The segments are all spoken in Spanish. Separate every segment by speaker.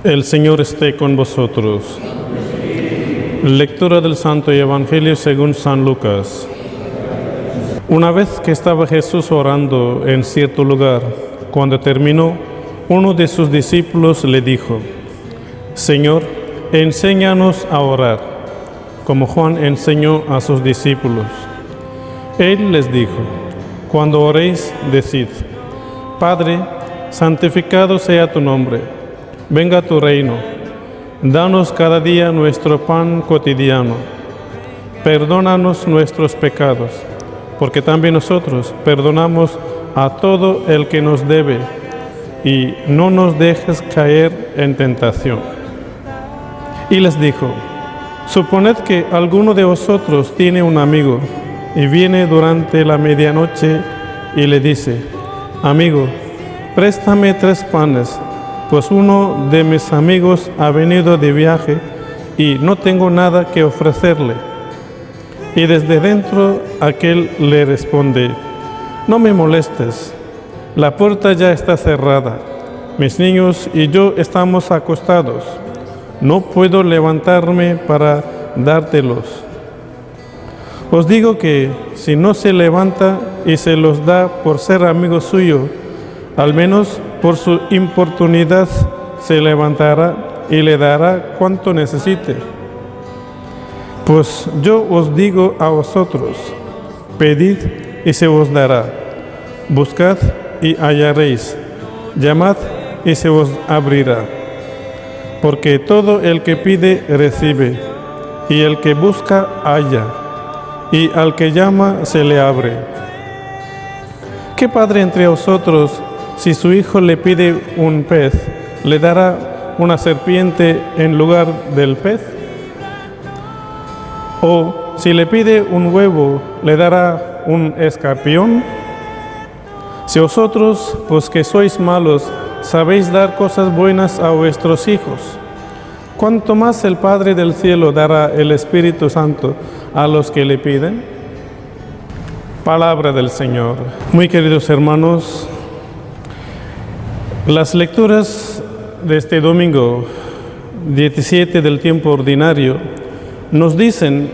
Speaker 1: El Señor esté con vosotros. Lectura del Santo Evangelio según San Lucas. Una vez que estaba Jesús orando en cierto lugar, cuando terminó, uno de sus discípulos le dijo: Señor, enséñanos a orar, como Juan enseñó a sus discípulos. Él les dijo: Cuando oréis, decid: Padre, santificado sea tu nombre, venga tu reino, danos cada día nuestro pan cotidiano, perdónanos nuestros pecados, porque también nosotros perdonamos a todo el que nos debe, y no nos dejes caer en tentación. Y les dijo: Suponed que alguno de vosotros tiene un amigo, y viene durante la medianoche y le dice: Amigo, préstame 3 panes, pues uno de mis amigos ha venido de viaje y no tengo nada que ofrecerle. Y desde dentro aquel le responde: No me molestes, la puerta ya está cerrada, mis niños y yo estamos acostados, no puedo levantarme para dártelos. Os digo que si no se levanta y se los da por ser amigo suyo, al menos por su importunidad se levantará y le dará cuanto necesite. Pues yo os digo a vosotros: pedid y se os dará, buscad y hallaréis, llamad y se os abrirá. Porque todo el que pide recibe, y el que busca halla, y al que llama se le abre. ¿Qué padre entre vosotros, si su hijo le pide un pez, le dará una serpiente en lugar del pez? ¿O si le pide un huevo, le dará un escorpión? Si vosotros, pues que sois malos, sabéis dar cosas buenas a vuestros hijos, ¿cuánto más el Padre del cielo dará el Espíritu Santo a los que le piden? Palabra del Señor. Muy queridos hermanos, las lecturas de este domingo 17 del tiempo ordinario nos dicen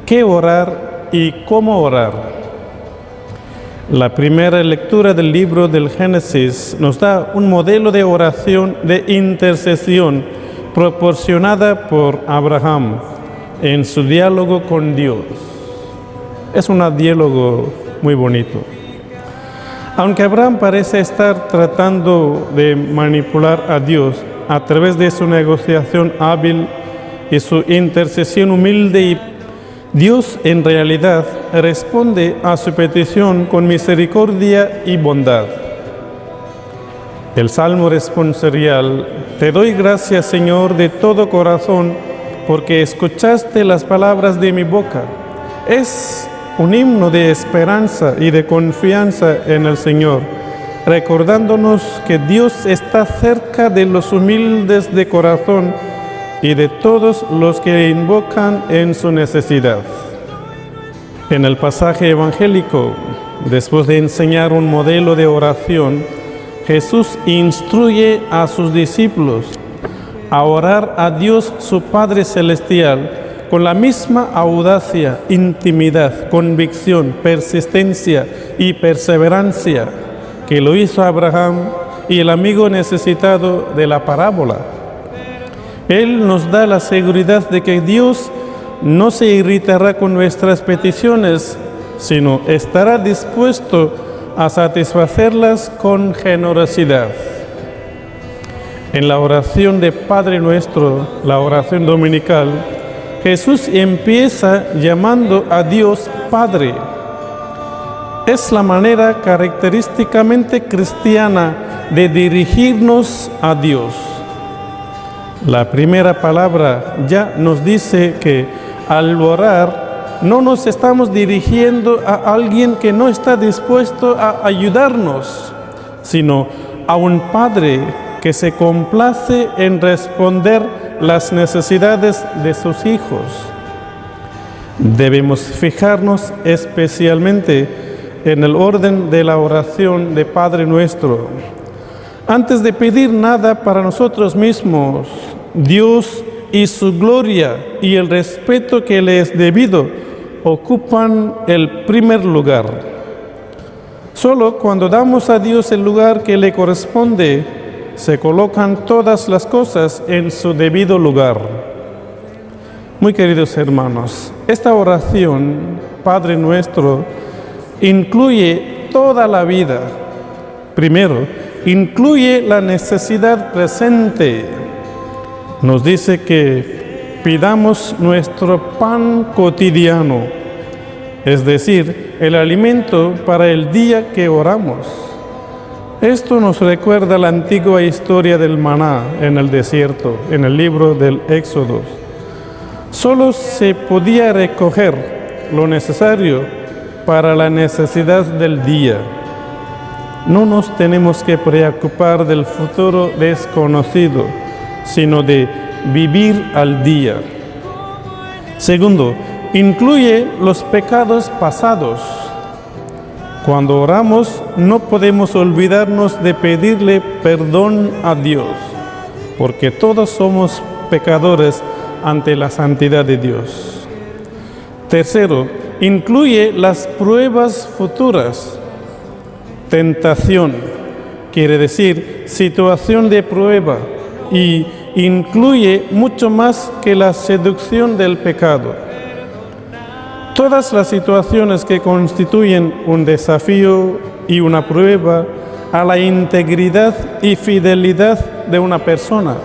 Speaker 1: qué orar y cómo orar. La primera lectura del libro del Génesis nos da un modelo de oración de intercesión proporcionada por Abraham en su diálogo con Dios. Es un diálogo muy bonito. Aunque Abraham parece estar tratando de manipular a Dios a través de su negociación hábil y su intercesión humilde, Dios en realidad responde a su petición con misericordia y bondad. El Salmo responsorial: Te doy gracias, Señor, de todo corazón, porque escuchaste las palabras de mi boca. Es un himno de esperanza y de confianza en el Señor, recordándonos que Dios está cerca de los humildes de corazón y de todos los que invocan en su necesidad. En el pasaje evangélico, después de enseñar un modelo de oración, Jesús instruye a sus discípulos a orar a Dios su Padre Celestial con la misma audacia, intimidad, convicción, persistencia y perseverancia que lo hizo Abraham y el amigo necesitado de la parábola. Él nos da la seguridad de que Dios no se irritará con nuestras peticiones, sino estará dispuesto a satisfacerlas con generosidad. En la oración de Padre Nuestro, la oración dominical, Jesús empieza llamando a Dios Padre. Es la manera característicamente cristiana de dirigirnos a Dios. La primera palabra ya nos dice que al orar no nos estamos dirigiendo a alguien que no está dispuesto a ayudarnos, sino a un Padre que se complace en responder las necesidades de sus hijos. Debemos fijarnos especialmente en el orden de la oración de Padre Nuestro. Antes de pedir nada para nosotros mismos, Dios y su gloria y el respeto que le es debido ocupan el primer lugar. Solo cuando damos a Dios el lugar que le corresponde, se colocan todas las cosas en su debido lugar. Muy queridos hermanos, esta oración, Padre Nuestro, incluye toda la vida. Primero, incluye la necesidad presente. Nos dice que pidamos nuestro pan cotidiano, es decir, el alimento para el día que oramos. Esto nos recuerda la antigua historia del maná en el desierto, en el libro del Éxodo. Solo se podía recoger lo necesario para la necesidad del día. No nos tenemos que preocupar del futuro desconocido, sino de vivir al día. Segundo, incluye los pecados pasados. Cuando oramos, no podemos olvidarnos de pedirle perdón a Dios, porque todos somos pecadores ante la santidad de Dios. Tercero, incluye las pruebas futuras. Tentación quiere decir situación de prueba y incluye mucho más que la seducción del pecado. Todas las situaciones que constituyen un desafío y una prueba a la integridad y fidelidad de una persona.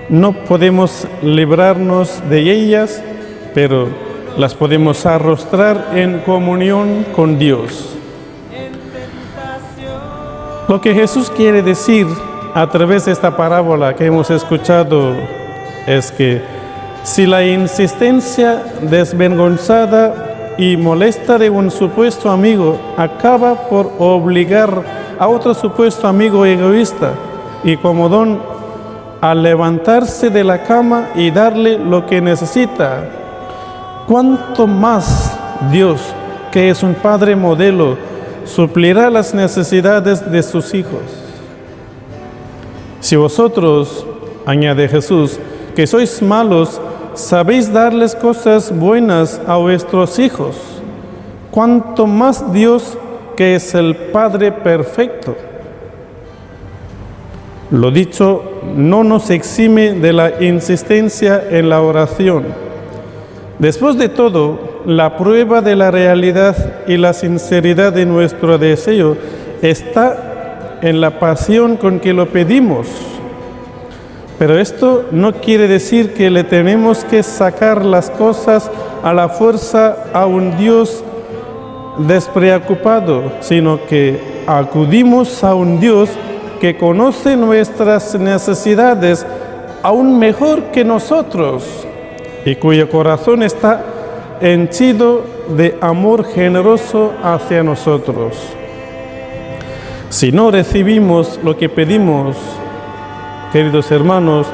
Speaker 1: No podemos librarnos de ellas, pero las podemos arrostrar en comunión con Dios. Lo que Jesús quiere decir a través de esta parábola que hemos escuchado es que si la insistencia desvergonzada y molesta de un supuesto amigo acaba por obligar a otro supuesto amigo egoísta y comodón a levantarse de la cama y darle lo que necesita, ¿cuánto más Dios, que es un Padre modelo, suplirá las necesidades de sus hijos? Si vosotros, añade Jesús, que sois malos, sabéis darles cosas buenas a vuestros hijos, ¿cuánto más Dios, que es el Padre perfecto? Lo dicho no nos exime de la insistencia en la oración. Después de todo, la prueba de la realidad y la sinceridad de nuestro deseo está en la pasión con que lo pedimos. Pero esto no quiere decir que le tenemos que sacar las cosas a la fuerza a un Dios despreocupado, sino que acudimos a un Dios que conoce nuestras necesidades aún mejor que nosotros y cuyo corazón está henchido de amor generoso hacia nosotros. Si no recibimos lo que pedimos, queridos hermanos,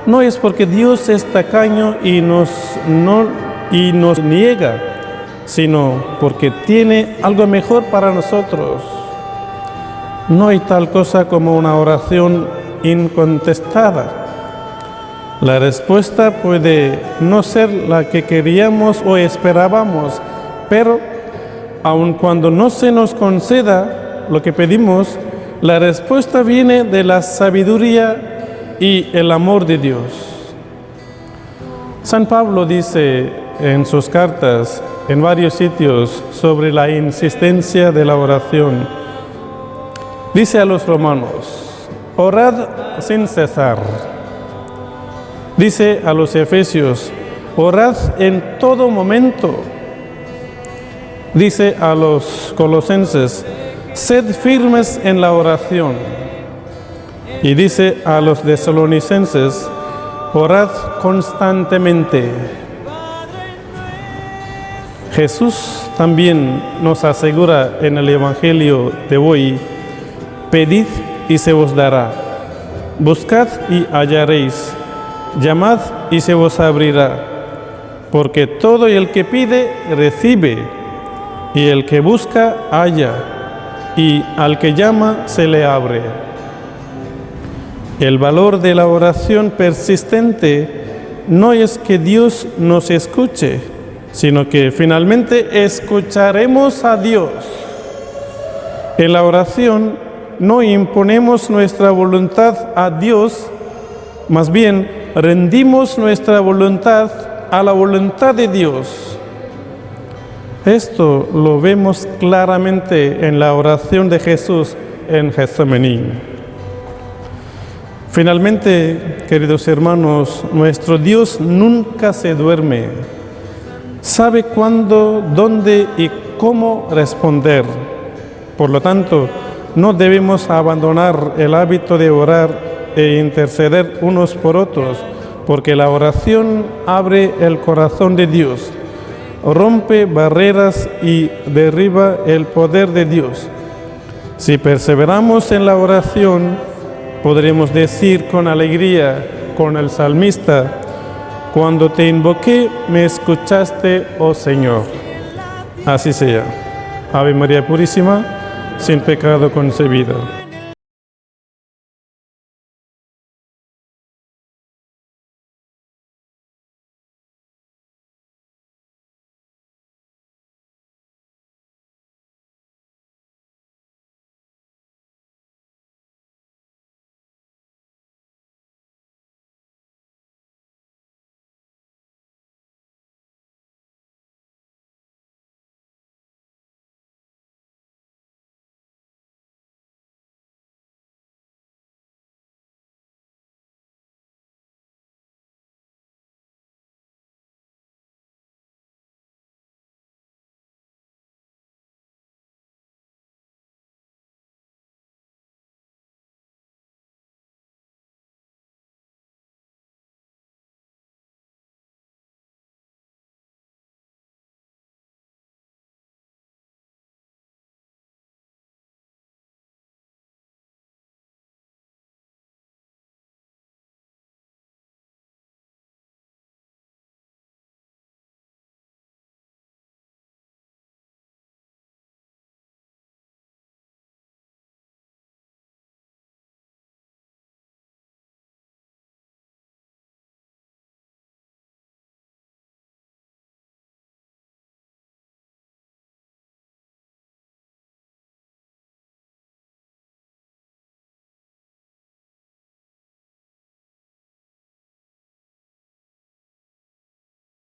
Speaker 1: no es porque Dios es tacaño y nos niega, sino porque tiene algo mejor para nosotros. No hay tal cosa como una oración incontestada. La respuesta puede no ser la que queríamos o esperábamos, pero aun cuando no se nos conceda lo que pedimos, la respuesta viene de la sabiduría y el amor de Dios. San Pablo dice en sus cartas, en varios sitios, sobre la insistencia de la oración. Dice a los romanos, orad sin cesar. Dice a los efesios, orad en todo momento. Dice a los colosenses, sed firmes en la oración. Y dice a los tesalonicenses, orad constantemente. Jesús también nos asegura en el Evangelio de hoy, pedid y se os dará, buscad y hallaréis, llamad y se os abrirá, porque todo el que pide, recibe, y el que busca, halla, y al que llama, se le abre. El valor de la oración persistente no es que Dios nos escuche, sino que finalmente escucharemos a Dios. En la oración no imponemos nuestra voluntad a Dios, más bien rendimos nuestra voluntad a la voluntad de Dios. Esto lo vemos claramente en la oración de Jesús en Getsemaní. Finalmente, queridos hermanos, nuestro Dios nunca se duerme. Sabe cuándo, dónde y cómo responder. Por lo tanto, no debemos abandonar el hábito de orar e interceder unos por otros, porque la oración abre el corazón de Dios, rompe barreras y derriba el poder de Dios. Si perseveramos en la oración, podremos decir con alegría, con el salmista: cuando te invoqué, me escuchaste, oh Señor. Así sea. Ave María Purísima, sin pecado concebida.